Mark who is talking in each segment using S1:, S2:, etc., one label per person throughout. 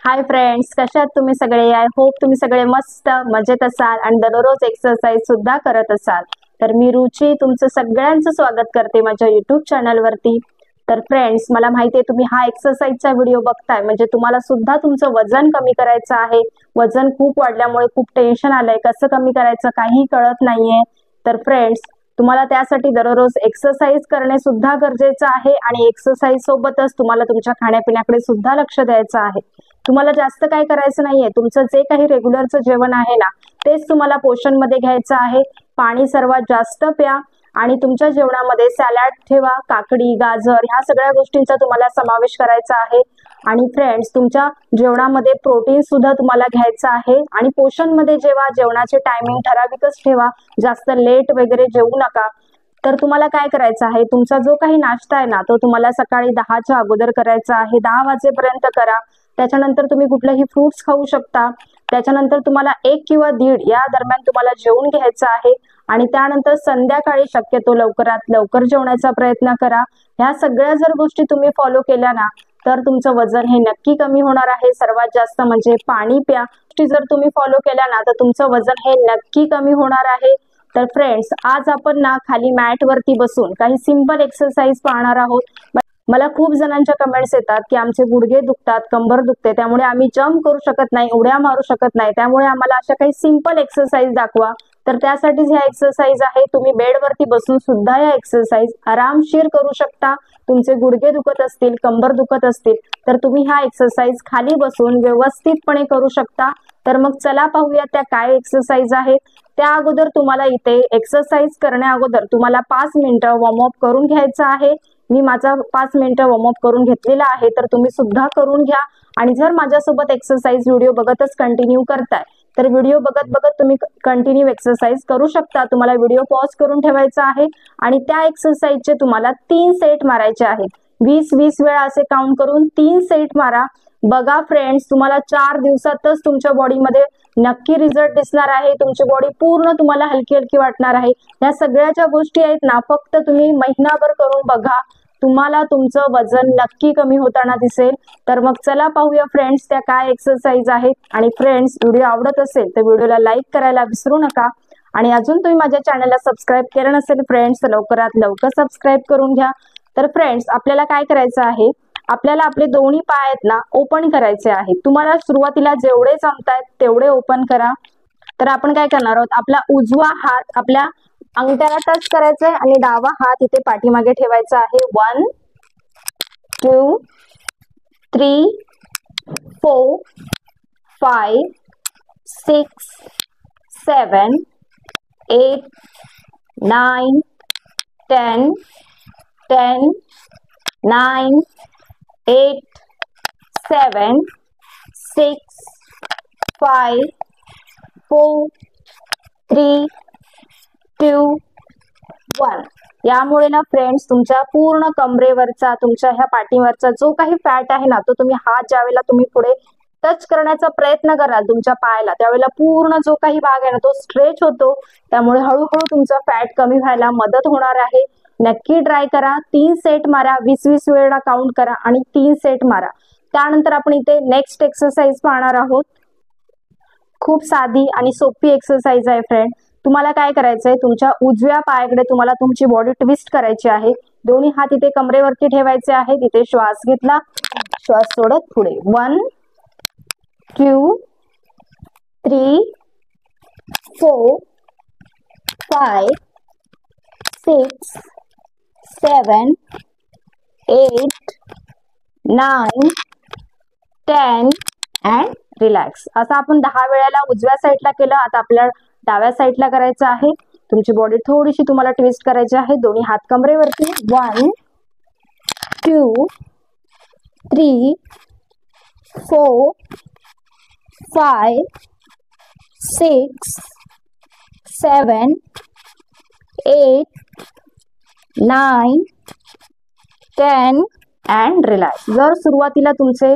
S1: Hi friends, कशा आहात तुम्ही सगळे? आय होप तुम्ही सगळे मस्त मजेत असाल आणि दररोज एक्सरसाइज सुद्धा करत असाल. तर मी रुची तुमचं सगळ्यांचं स्वागत करते माझ्या युट्यूब चॅनल वरती. तर फ्रेंड्स, मला माहिती आहे तुम्ही हा एक्सरसाइजचा व्हिडिओ बघताय म्हणजे तुम्हाला सुद्धा तुमचं वजन कमी करायचं आहे. वजन खूप वाढल्यामुळे खूप टेन्शन आलंय, कसं कमी करायचं काही कळत नाहीये. तर फ्रेंड्स, तुम्हाला त्यासाठी दररोज एक्सरसाइज करणे सुद्धा गरजेचं आहे आणि एक्सरसाइज सोबतच तुम्हाला तुमच्या खाण्यापिण्याकडे सुद्धा लक्ष द्यायचं आहे. तुम्हाला जास्त काय करायचं नाहीये, तुमचं जे काही रेग्युलरचं जेवण आहे ना तेच तुम्हाला पोषण मध्ये घ्यायचं आहे. पाणी सर्वात जास्त प्या आणि तुमच्या जेवणामध्ये सॅलड ठेवा, काकडी, गाजर ह्या सगळ्या गोष्टींचा तुम्हाला समावेश करायचा आहे. आणि फ्रेंड्स, तुमच्या जेवणामध्ये प्रोटीन सुद्धा तुम्हाला घ्यायचं आहे आणि पोषण मध्ये जेव्हा जेवणाचे टायमिंग ठराविकच ठेवा, जास्त लेट वगैरे जेवू नका. तर तुम्हाला काय करायचं आहे, तुमचा जो काही नाश्ता आहे ना तो तुम्हाला सकाळी 10च्या अगोदर करायचा आहे. 10 वाजेपर्यंत करा. त्याच्यानंतर तुम्ही कुठलेही फ्रुट्स खाऊ शकता. त्याच्यानंतर तुम्हाला 1 किंवा 1:30 या दरम्यान तुम्हाला जेवून घ्यायचं आहे आणि त्यानंतर संध्याकाळी शक्यतो लवकरात लवकर जेवण्याचा प्रयत्न करा. ह्या सगळ्या जर गोष्टी तुम्ही फॉलो केल्या ना तर तुमचं वजन हे नक्की कमी होणार आहे. सर्वात जास्त म्हणजे पाणी प्या. जर तुम्ही फॉलो केल्या ना तर तुमचं वजन हे नक्की कमी होणार आहे. तर फ्रेंड्स, आज आपण ना खाली मॅट वरती बसून काही सिंपल एक्सरसाइज पाहणार आहोत. मला खूप जणांच्या कमेंट्स येतात की आमचे गुडघे दुखतात, कंबर दुखते, त्यामुळे आम्ही जंप करू शकत नाही, उड्या मारू शकत नाही, त्यामुळे आम्हाला अशा काही सिंपल एक्सरसाइज दाखवा. तर त्यासाठीच ह्या एक्सरसाइज आहे. तुम्ही बेडवरती बसून सुद्धा या एक्सरसाइज आरामशीर करू शकता. तुमचे गुडघे दुखत असतील, कंबर दुखत असतील तर तुम्ही ह्या एक्सरसाइज खाली बसून व्यवस्थितपणे करू शकता. तर मग चला पाहूया त्या काय एक्सरसाइज आहेत. त्या अगोदर तुम्हाला इथे एक्सरसाइज करण्या अगोदर तुम्हाला 5 मिनिटं वॉर्मअप करून घ्यायचं आहे. मी माझा 5 मिनिटं वॉर्मअप करून घेतलेला आहे, तर तुम्ही सुद्धा करून घ्या. आणि जर माझ्यासोबत एक्सरसाइज व्हिडिओ बघतच कंटिन्यू करताय तर व्हिडिओ बघत बघत तुम्ही कंटिन्यू एक्सरसाइज करू शकता. तुम्हाला व्हिडिओ पॉज करून ठेवायचा आहे आणि त्या एक्सरसाइजचे तुम्हाला 3 सेट मारायचे आहेत. 20-20 वेळा असे काउंट करून 3 सेट मारा. बघा फ्रेंड्स, तुम्हाला 4 दिवसातच तुमच्या बॉडीमध्ये नक्की रिझल्ट दिसणार आहे. तुमची बॉडी पूर्ण तुम्हाला हलकी हलकी वाटणार आहे. या सगळ्या ज्या गोष्टी आहेत ना फक्त तुम्ही महिनाभर करून बघा, तुम्हाला तुमचं वजन नक्की कमी होताना दिसेल. तर मग चला पाहूया फ्रेंड्स त्या काय एक्सरसाइज आहेत. आणि फ्रेंड्स, व्हिडिओ आवडत असेल तर व्हिडिओला लाईक करायला विसरू नका. आणि अजून तुम्ही माझ्या चॅनलला सबस्क्राईब केलं नसेल फ्रेंड्स तर लवकरात लवकर सबस्क्राईब करून घ्या. तर फ्रेंड्स, आपल्याला काय करायचं आहे, आपल्याला आपले दोन्ही पाय आहेत ना ओपन करायचे आहेत. तुम्हाला सुरुवातीला जेवढे जमतायत तेवढे ओपन करा. तर आपण काय करणार आहोत, आपला उजवा हात आपल्या अंगठ्याला टच करायचा आहे आणि डावा हात इथे पाठीमागे ठेवायचा आहे. 1 2 3 4 5 6 7 8 9 10 10 9 8 7 6 5 4 3 2 1. यामुळे ना फ्रेंड्स, तुमच्या पूर्ण कमरेवरचा, तुमच्या ह्या पाठीवरचा जो काही फॅट आहे ना तो तुम्ही हात ज्यावेळेला तुम्ही पुढे टच करण्याचा प्रयत्न कराल तुमच्या पायाला, त्यावेळेला पूर्ण जो काही भाग आहे ना तो स्ट्रेच होतो. त्यामुळे हळूहळू तुमचा फॅट कमी व्हायला मदत होणार आहे. नक्की ट्राय करा. 3 सेट मारा. 20-20 वेळा काउंट करा आणि 3 सेट मारा. त्यानंतर आपण इथे नेक्स्ट एक्सरसाइज पाहणार आहोत. खूप साधी आणि सोपी एक्सरसाइज आहे फ्रेंड. तुम्हाला काय करायचंय, तुमच्या उजव्या पायाकडे तुम्हाला तुमची बॉडी ट्विस्ट करायची आहे. दोन्ही हात इथे कमरेवरती ठेवायचे आहेत. इथे श्वास घेतला, श्वास सोडत पुढे 1 2 3 4 5 6 7 8 9 10 अँड रिलॅक्स. असं आपण 10 वेळेला उजव्या साईडला केलं. आता आपल्या डाव्या साईडला करायचं आहे. तुमची बॉडी थोडीशी तुम्हाला ट्विस्ट करायची आहे. दोन्ही हात कमरेवरती 1 2 3 4 5 6 7 8 9 10 अँड रिलॅक्स. जर सुरुवातीला तुमचे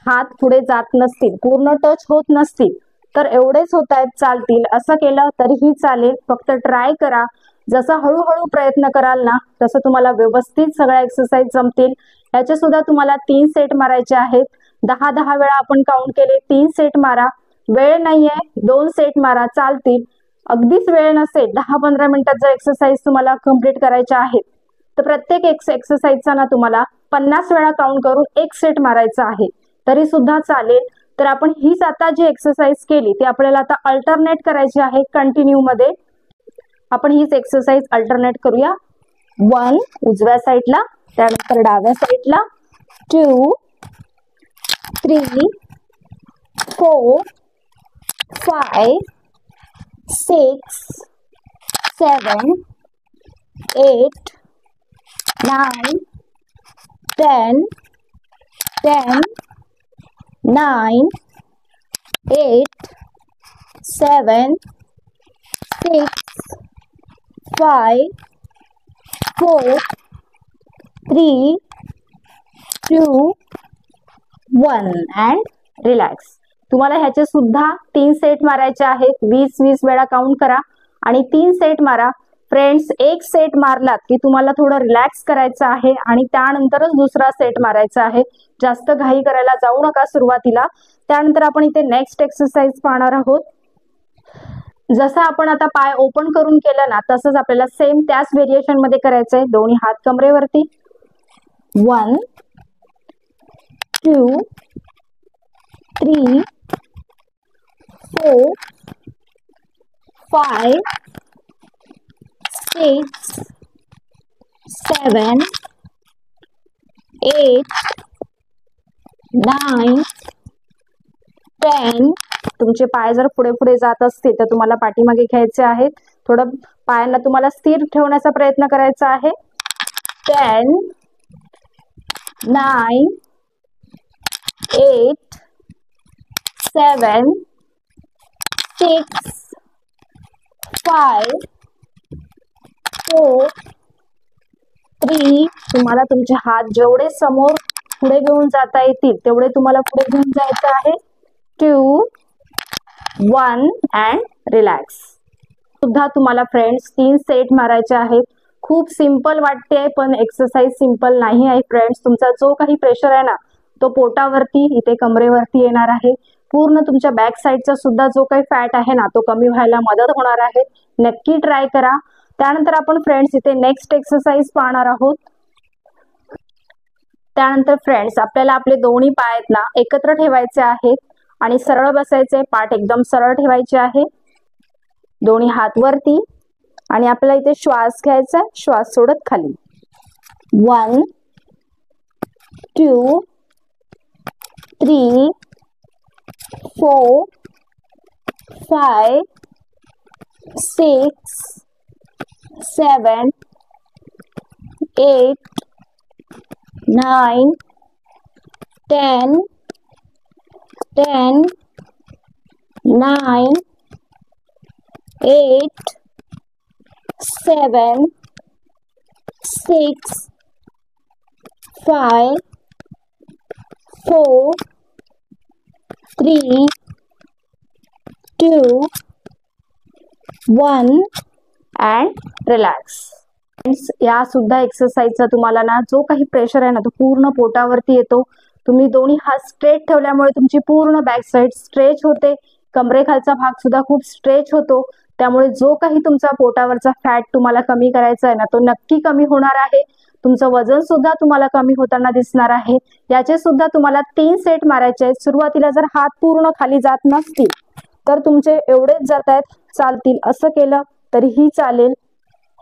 S1: हात पुढे जात नसतील, पूर्ण टच होत नसतील तर एवढेच होत आहेत, चालतील. असं केलं तरीही चालेल. फक्त ट्राय करा. जसं हळूहळू प्रयत्न कराल ना तसं तुम्हाला व्यवस्थित सगळ्या एक्सरसाइज जमतील. याचे सुद्धा तुम्हाला 3 सेट मारायचे आहेत. 10 वेळा आपण काउंट केले, 3 सेट मारा. वेळ नाहीये 2 सेट मारा, चालतील. अगदीच वेळ नसेल 10-15 मिनिटात जर एक्सरसाइज तुम्हाला कम्प्लीट करायच्या आहेत तर प्रत्येक एक्सरसाइजचा ना तुम्हाला 50 वेळा काउंट करून 1 सेट मारायचा आहे, तरी सुद्धा चालेल. तर आपण हीच आता जी एक्सरसाइज केली ती आपल्याला आता अल्टरनेट करायची आहे कंटिन्यू मध्ये. आपण हीच एक्सरसाइज अल्टरनेट करूया. 1 उजव्या साईडला, त्यानंतर डाव्या साईडला, 2 3 4 5 6 7 8 9 10 10 9 8 7 6 5 4 3 2 1 अँड रिलॅक्स. तुम्हाला ह्याचे सुद्धा 3 सेट मारायचे आहेत. 20-20 वेळा काउंट करा आणि 3 सेट मारा. फ्रेंड्स, 1 सेट मारलात की तुम्हाला थोडं रिलॅक्स करायचं आहे आणि त्यानंतरच दुसरा सेट मारायचा आहे. जास्त घाई करायला जाऊ नका सुरुवातीला. त्यानंतर आपण इथे नेक्स्ट एक्सरसाइज पाहणार आहोत. जसं आपण आता पाय ओपन करून केलं ना तसंच आपल्याला सेम त्याच व्हेरिएशन मध्ये करायचंय. दोन्ही हात कमरेवरती. 1 2 3 4 5 6 7 8 9 10. तुमचे पाय जर पुढे पुढे जात असतील तर तुम्हाला पाठीमागे घ्यायचे आहेत. थोडं पायांना तुम्हाला स्थिर ठेवण्याचा प्रयत्न करायचा आहे. 10 9 8 7 6 5 4 3. तुम्हाला तुमचे हात जेवढे समोर पुढे घेऊन जाता येतील तेवढे तुम्हाला पुढे घेऊन जायचं आहे. 2 1 अँड रिलॅक्स. सुद्धा तुम्हाला फ्रेंड्स 3 सेट मारायचे आहेत. खूप सिंपल वाटते पण एक्सरसाइज सिंपल नाही आहे फ्रेंड्स. तुमचा जो काही प्रेशर आहे ना तो पोटावरती, इथे कमरेवरती येणार आहे. पूर्ण तुमच्या बॅक साईडचा सुद्धा जो काही फॅट आहे ना तो कमी व्हायला मदत होणार आहे. नक्की ट्राय करा. त्यानंतर आपण फ्रेंड्स इथे नेक्स्ट एक्सरसाइज पाहणार आहोत. त्यानंतर फ्रेंड्स आपल्याला आपले दोन्ही पाय आहेत ना एकत्र ठेवायचे आहेत आणि सरळ बसायचे. पाठ एकदम सरळ ठेवायचे आहे. दोन्ही हात वरती आणि आपल्याला इथे श्वास घ्यायचा. श्वास सोडत खाली. 1 2 3 4 5 6 7 8 9 10 10 9 8 7 6 5 4 3 2 1 अँड रिलॅक्स. या सुद्धा एक्सरसाइजचा तुम्हाला ना जो काही प्रेशर आहे ना तो पूर्ण पोटावरती येतो. तुम्ही दोन्ही हात स्ट्रेट ठेवल्यामुळे तुमची पूर्ण बॅक साईड स्ट्रेच होते. कमरेखालचा भाग सुद्धा खूप स्ट्रेच होतो. त्यामुळे जो काही तुमचा पोटावरचा फॅट तुम्हाला कमी करायचा आहे ना तो नक्की कमी होणार आहे. तुमचं वजन सुद्धा तुम्हाला कमी होताना दिसणार आहे. याचे सुद्धा तुम्हाला 3 सेट मारायचे आहेत. सुरुवातीला जर हात पूर्ण खाली जात नसतील तर तुमचे एवढेच जात आहेत, चालतील. असं केलं तरीही चालेल.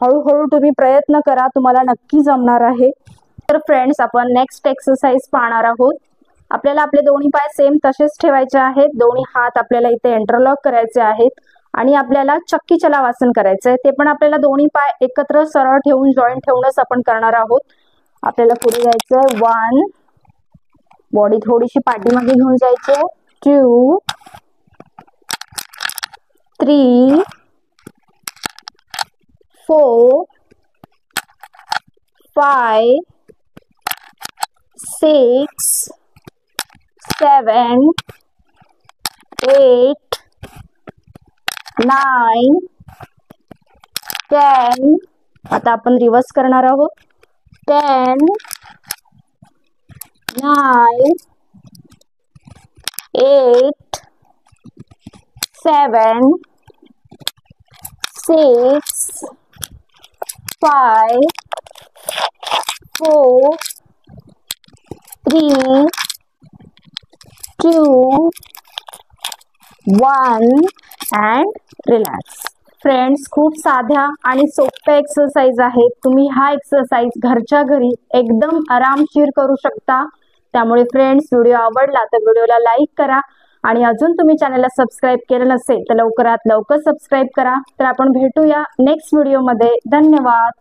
S1: हळूहळू तुम्ही प्रयत्न करा, तुम्हाला नक्की जमणार आहे. तर फ्रेंड्स आपण नेक्स्ट एक्सरसाइज पाहणार आहोत. आपल्याला आपले दोन्ही पाय सेम तसेच ठेवायचे आहेत. दोन्ही हात आपल्याला इथे इंटरलॉक करायचे आहेत आणि आपल्याला चक्की चलावासन करायचं आहे. ते पण आपल्याला दोन्ही पाय एकत्र सरळ ठेवून जॉईंट ठेवूनच आपण करणार आहोत. आपल्याला पुढे जायचं. 1 बॉडी थोडीशी पाठीमागे घेऊन जायची. 2 3 4 5 6 7 8 9 10. आता आपण रिवर्स करणार आहोत. 10 9 8 7 6 5 4 3 2 1 and रिलॅक्स. फ्रेंड्स, खूप साध्या आणि सोप्या एक्सरसाइज आहेत. तुम्ही हा एक्सरसाइज घरच्या घरी एकदम आरामशीर करू शकता. त्यामुळे फ्रेंड्स, व्हिडिओ आवडला तर व्हिडिओला लाईक करा आणि अजून तुम्ही चॅनलला सबस्क्राईब केलं नसेल तर लवकरात लवकर सबस्क्राईब करा. तर आपण भेटूया नेक्स्ट व्हिडिओमध्ये. धन्यवाद.